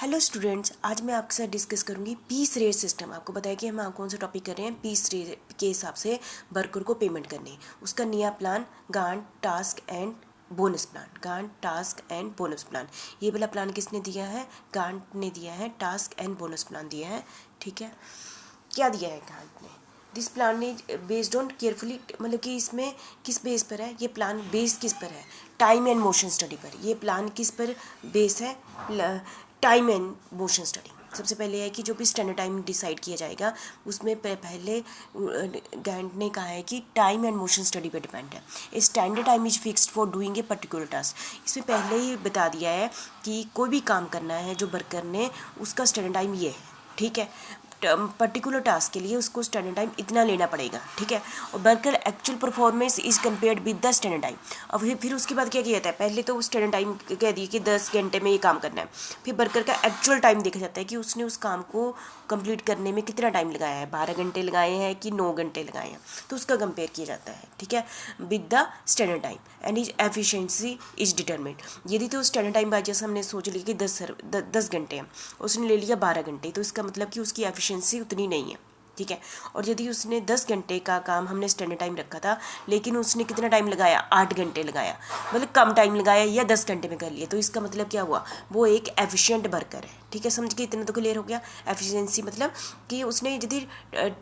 Hello students, आज मैं आपके साथ डिस्कस करूंगी पीस रेट सिस्टम। आपको बताया कि हम कौन सा टॉपिक कर रहे हैं, पीस रेट के हिसाब से वर्कर को पेमेंट करनी, उसका नया plan Gantt task and bonus plan. Gantt task and bonus plan, ये वाला प्लान किसने दिया है? गांट ने दिया है। टास्क एंड बोनस प्लान दिया है। ठीक है, क्या दिया है गांट ने? This plan is based on carefully, मतलब कि इसमें किस बेस पर है ये प्लान? बेस किस पर है? टाइम एंड मोशन स्टडी पर। ये प्लान किस पर बेस है? Time and motion study. सबसे पहले है कि जो भी स्टैंडर्ड टाइम डिसाइड किया जाएगा उसमें पहले गैंट ने कहा है कि टाइम एंड मोशन स्टडी पे डिपेंड है। A standard time is fixed for doing a particular task. इसमें पहले ही बता दिया है कि कोई भी काम करना है जो वर्कर ने, उसका स्टैंडर्ड टाइम ये है। ठीक है, पर्टिकुलर टास्क के लिए उसको स्टैंडर्ड टाइम इतना लेना पड़ेगा। ठीक है, और worker actual performance is compared with the standard time. अब फिर उसके बाद क्या किया जाता है? पहले तो स्टैंडर्ड टाइम कह दिए कि 10 घंटे में ये काम करना है। फिर वर्कर का एक्चुअल टाइम देखा जाता है कि उसने उस काम को कंप्लीट करने में कितना टाइम लगाया है, 12 घंटे लगाए हैं कि 9 घंटे लगाए हैं, तो उसका कंपेयर किया जाता है। ठीक है, with the standard time and is efficiency is determined. यदि तो स्टैंडर्ड टाइम बाई जैसे हमने सोच लिया कि 10 घंटे हैं, उसने ले लिया 12 घंटे, तो इसका मतलब कि उसकी एफिशिएंसी उतनी नहीं है। ठीक है, और यदि उसने 10 घंटे का काम हमने स्टैंडर्ड टाइम रखा था, लेकिन उसने कितना टाइम लगाया? 8 घंटे लगाया, मतलब कम टाइम लगाया या 10 घंटे में कर लिया, तो इसका मतलब क्या हुआ? वो एक एफिशिएंट वर्कर है। ठीक है, समझ के इतना तो क्लियर हो गया। एफिशिएंसी मतलब कि उसने यदि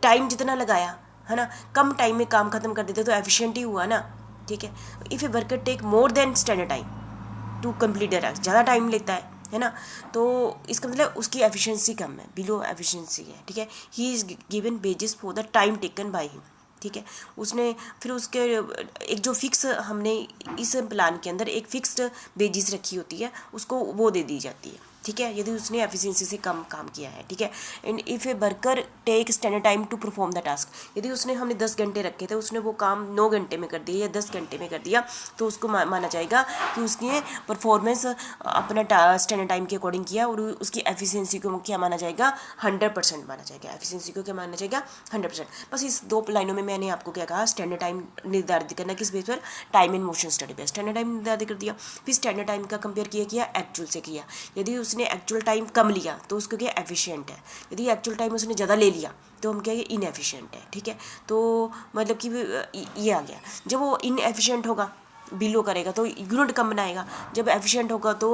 टाइम जितना लगाया है ना, कम टाइम में काम खत्म कर देते तो एफिशिएंट ही हुआ ना। ठीक है, if a worker take more than standard time to complete the task, ज़्यादा टाइम लेता है ना, तो इसका मतलब उसकी एफिशिएंसी कम है, बिलो एफिशिएंसी है। ठीक है, he is given wages for the time taken by him. ठीक है, उसने फिर उसके एक जो फिक्स, हमने इस प्लान के अंदर एक फिक्स्ड वेजेस रखी होती है, उसको वो दे दी जाती है। ठीक है, यदि उसने एफिशिएंसी से कम काम किया है। ठीक है, and if a worker take standard time to perform the task, यदि उसने, हमने 10 घंटे रखे थे, उसने वो काम 9 घंटे में कर दिया या 10 घंटे में कर दिया, तो उसको माना जाएगा कि उसकी परफॉर्मेंस अपना स्टैंडर्ड टाइम के अकॉर्डिंग किया, और उसकी एफिशिएंसी को क्या माना जाएगा? 100% माना जाएगा। एफिशिएंसी को क्या माना जाएगा? 100%। बस इस 2 लाइनों में मैंने आपको क्या कहा? स्टैंडर्ड टाइम निर्धारित करना किस बेस पर? टाइम एंड मोशन स्टडी पे स्टैंडर्ड टाइम निर्धारित कर दिया। फिर स्टैंडर्ड टाइम का कंपेयर किया एक्चुअल से किया। यदि उसने एक्चुअल टाइम कम लिया तो उसको क्या? एफिशिएंट है। यदि एक्चुअल टाइम उसने ज़्यादा ले लिया तो हम क्या? इनएफिशिएंट है। ठीक है, तो मतलब कि ये आ गया। जब वो इनएफिशिएंट होगा, बिलो करेगा तो यूनिट कम बनाएगा, जब एफिशिएंट होगा तो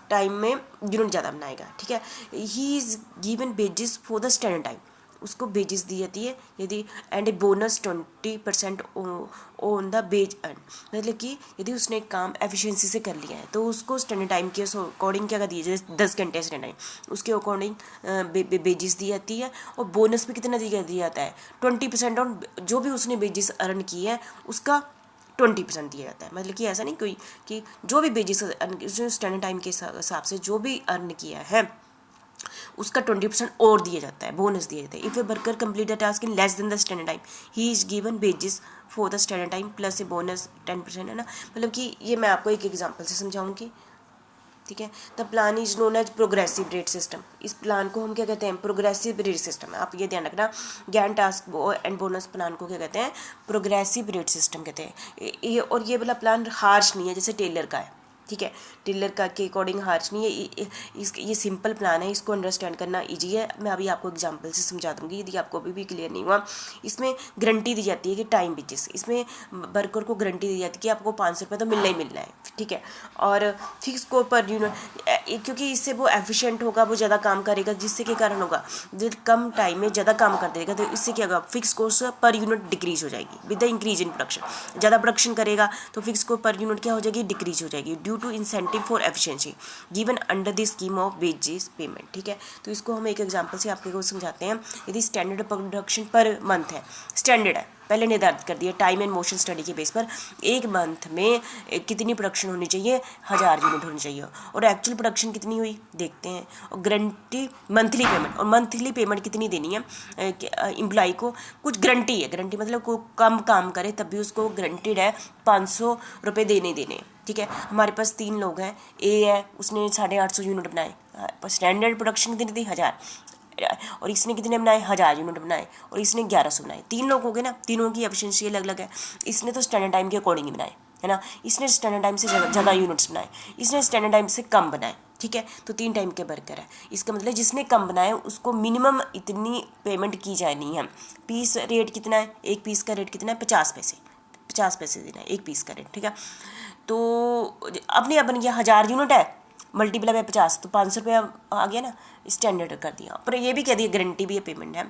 टाइम में यूनिट ज़्यादा बनाएगा। ठीक है, he is given wages for the standard time, उसको बेजिस दी जाती है। यदि and a bonus 20% on the wage earn, मतलब कि यदि उसने काम एफिशिएंसी से कर लिया है तो उसको स्टैंडर्ड टाइम के अकॉर्डिंग क्या कर दिया जाए? 10 घंटे स्टैंडर्ड टाइम, उसके अकॉर्डिंग बेजिस दी जाती है। और बोनस भी कितना दिया जाता है? 20% ऑन जो भी उसने बेजिस अर्न की है उसका 20% दिया जाता है। मतलब कि ऐसा नहीं कोई कि जो भी बेजिस स्टैंडर्ड टाइम के हिसाब से जो भी अर्न किया है उसका 20% और दिया जाता है, बोनस दिया जाता है। If a worker complete the task in less than the standard time, he is given wages for the standard time plus a bonus 10%, है ना। मतलब कि ये मैं आपको एक एग्जांपल से समझाऊंगी। ठीक है, the plan is known as progressive rate system. इस प्लान को हम क्या कहते हैं? Progressive rate system. आप ये ध्यान रखना, ज्ञान टास्क एंड बोनस प्लान को क्या कहते हैं? प्रोग्रेसिव रेट सिस्टम कहते हैं। ये और ये वाला प्लान हार्श नहीं है जैसे टेलर का है। ठीक है, टेलर का के अकॉर्डिंग हार्श नहीं है। ये सिंपल प्लान है, इसको अंडरस्टैंड करना ईजी है। मैं अभी आपको एग्जांपल से समझा दूंगी यदि आपको अभी भी क्लियर नहीं हुआ। इसमें गारंटी दी जाती है कि टाइम बेसिस, इसमें वर्कर को गारंटी दी जाती है कि आपको 500 रुपये तो मिलना ही मिलना है। ठीक है, और फिक्स को पर यूनिट, क्योंकि इससे वो एफिशिएंट होगा, वो ज़्यादा काम करेगा, जिससे के कारण होगा जब कम टाइम में ज़्यादा काम कर देगा तो इससे क्या होगा? Fix cost per unit decrease हो जाएगी with the increase in production. ज़्यादा प्रोडक्शन करेगा तो फिक्स कॉस्ट पर यूनिट क्या हो जाएगी? डिक्रीज हो जाएगी due to incentive for efficiency given under the scheme of wages payment. ठीक है, तो इसको हम एक एग्जांपल से आपको समझाते हैं। यदि स्टैंडर्ड प्रोडक्शन पर मंथ है, स्टैंडर्ड है, पहले निर्धारित कर दिया टाइम एंड मोशन स्टडी के बेस पर, एक मंथ में कितनी प्रोडक्शन होनी चाहिए? 1000 यूनिट होनी चाहिए। और एक्चुअल प्रोडक्शन कितनी हुई देखते हैं। और गारंटी मंथली पेमेंट, और मंथली पेमेंट कितनी देनी है एम्प्लॉय को? कुछ गारंटी है, गारंटी मतलब को कम काम करे तब भी उसको गारंटीड है 500 रुपये देने देने। ठीक है, हमारे पास 3 लोग हैं, ए है, उसने 850 यूनिट बनाए, स्टैंडर्ड प्रोडक्शन कितनी थी? 1000, और इसने कितने बनाए? 1000 यूनिट बनाए, और इसने 1100 बनाए। 3 लोग हो गए ना, तीनों की एफिशिएंसी अलग अलग है। इसने तो स्टैंडर्ड टाइम के अकॉर्डिंग ही बनाए, है ना। इसने स्टैंडर्ड टाइम से ज़्यादा यूनिट्स बनाए, इसने स्टैंडर्ड टाइम से कम बनाए। ठीक है। तो 3 टाइम के वर्कर है, इसका मतलब जिसने कम बनाया उसको मिनिमम इतनी पेमेंट की जानी है। पीस रेट कितना है, एक पीस का रेट कितना है, 50 पैसे, 50 पैसे देना है एक पीस का रेट, ठीक है। तो अपने बन गया 1000 यूनिट है, मल्टीप्लाई बाय 50 तो 500 रुपया आ गया ना, स्टैंडर्ड कर दिया। पर ये भी कह दिया गारंटी भी है, पेमेंट है।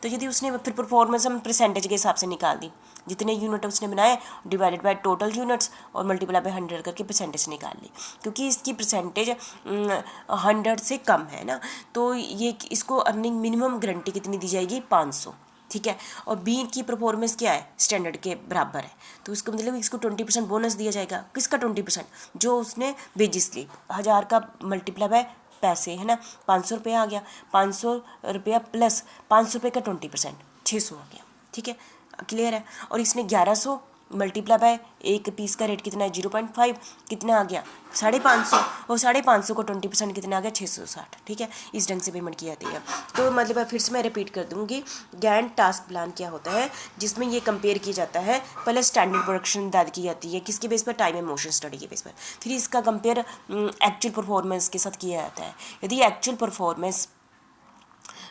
तो यदि उसने फिर परफॉर्मेंस हम परसेंटेज के हिसाब से निकाल दी, जितने यूनिट उसने बनाए डिवाइडेड बाय टोटल यूनिट्स और मल्टीप्लाई बाय 100 करके परसेंटेज निकाल ली, क्योंकि इसकी परसेंटेज 100 से कम है ना। तो ये इसको अर्निंग मिनिमम गारंटी कितनी दी जाएगी, 500, ठीक है। और बी की परफॉर्मेंस क्या है, स्टैंडर्ड के बराबर है, तो इसका मतलब इसको 20% बोनस दिया जाएगा। किसका 20%, जो उसने वेजिस ली, 1000 का मल्टीप्लाई बाय पैसे है ना, 500 रुपया आ गया, 500 रुपया प्लस 500 रुपये का 20%, 600 आ गया, ठीक है, क्लियर है। और इसने 1100 मल्टीप्लाई बाय एक पीस का रेट कितना है, 0.5, कितना आ गया, 550, और 550 को 20% कितना आ गया, 660, ठीक है। इस ढंग से पेमेंट की जाती है। तो मतलब फिर से मैं रिपीट कर दूंगी, गैंट टास्क प्लान क्या होता है, जिसमें ये कंपेयर किया जाता है, पहले स्टैंडर्ड प्रोडक्शन दाद की जाती है, किसके बेस पर, टाइम एंड मोशन स्टडी के बेस पर। फिर इसका कंपेयर एक्चुअल परफॉर्मेंस के साथ किया जाता है। यदि एक्चुअल परफॉर्मेंस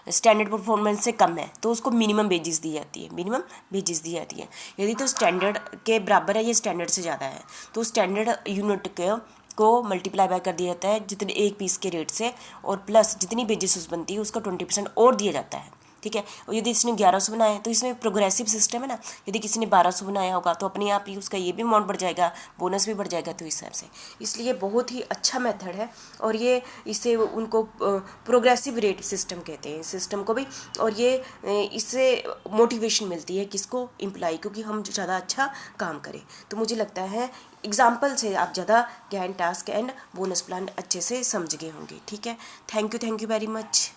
स्टैंडर्ड परफॉर्मेंस से कम है तो उसको मिनिमम वेजेस दी जाती है, मिनिमम वेजेस दी जाती है। यदि तो स्टैंडर्ड के बराबर है, ये स्टैंडर्ड से ज़्यादा है, तो स्टैंडर्ड यूनिट को मल्टीप्लाई बाय कर दिया जाता है जितने एक पीस के रेट से, और प्लस जितनी वेजेस बनती है उसका 20% और दिया जाता है, ठीक है। और यदि इसने 1100 बनाया है तो इसमें प्रोग्रेसिव सिस्टम है ना, यदि किसी ने 1200 बनाया होगा तो अपने आप ही उसका ये भी अमाउंट बढ़ जाएगा, बोनस भी बढ़ जाएगा, तो इस हिसाब से। इसलिए बहुत ही अच्छा मेथड है, और ये इससे उनको प्रोग्रेसिव रेट सिस्टम कहते हैं सिस्टम को भी। और ये इससे मोटिवेशन मिलती है किसको, एम्प्लॉय को, कि हम ज़्यादा अच्छा काम करें। तो मुझे लगता है एग्जाम्पल से आप ज़्यादा Gantt task and bonus plan अच्छे से समझ गए होंगे, ठीक है। Thank you very much.